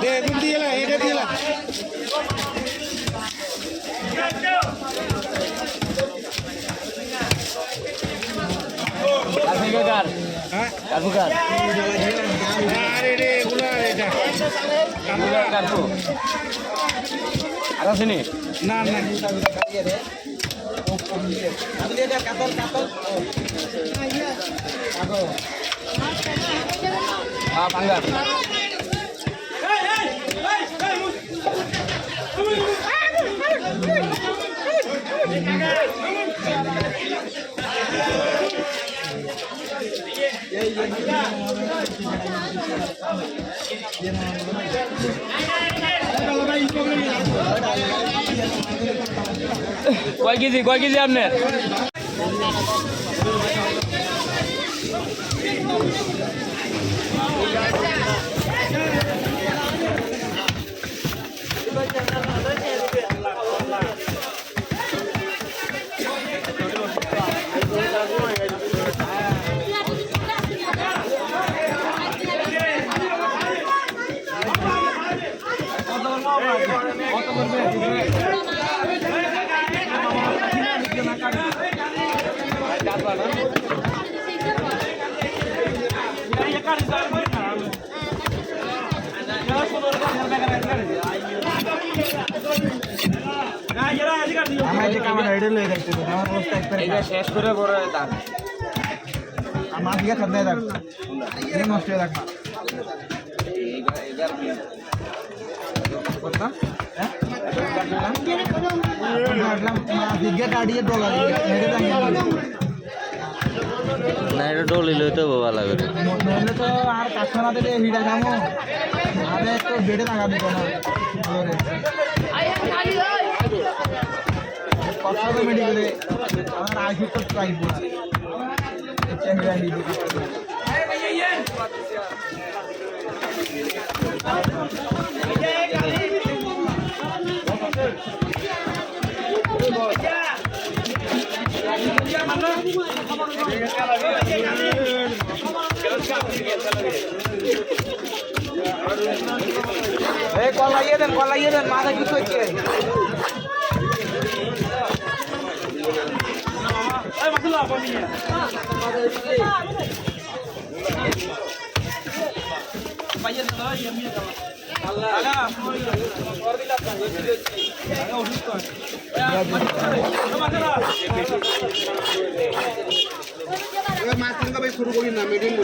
দে তুমি দিলা এটা দিলা কার হ্যাঁ কারু কার আরে রে গুলা এটা কারু আর আসেনি না না হ্যাঁ পাঙ্গা কয় কেজি আপনার শেষ করে বড় দাম আমার দিকে খাদ্য দাও এই নষ্ট হয়ে রাখবা কত হ্যাঁ দিকে গাড়ি ডলার না এটা ডলি লইতে ভালো লাগে নইলে তো আর কাস্টমার দিলে হিড়া কামো আরে একটু বেড়ে লাগা দিত না কথা তো মেডিকেলে আমার আইসি তো প্রাইস বলছি এটা হিড়া হিড়ি কলাইয়ে দেন মাথা কিছু হচ্ছে মাছ শুরু করি না মিডিয়াম